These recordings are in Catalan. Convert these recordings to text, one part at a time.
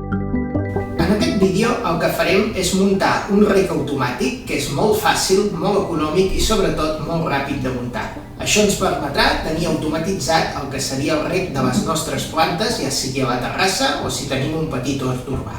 En aquest vídeo el que farem és muntar un rec automàtic que és molt fàcil, molt econòmic i sobretot molt ràpid de muntar. Això ens permetrà tenir automatitzat el que seria el rec de les nostres plantes, ja sigui a la terrassa o si tenim un petit hort urbà.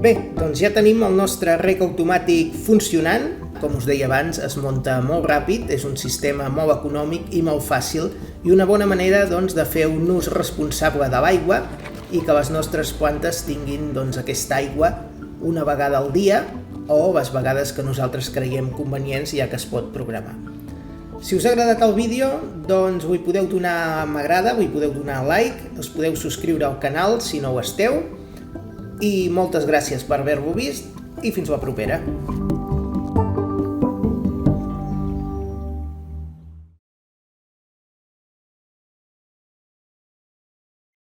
Bé, doncs ja tenim el nostre rec automàtic funcionant. Com us deia abans, es munta molt ràpid, és un sistema molt econòmic i molt fàcil i una bona manera de fer un ús responsable de l'aigua i que les nostres plantes tinguin aquesta aigua una vegada al dia o les vegades que nosaltres creiem convenients, ja que es pot programar. Si us ha agradat el vídeo, doncs li podeu donar m'agrada, li podeu donar like, us podeu subscriure al canal si no ho esteu, i moltes gràcies per haver-lo vist i fins la propera.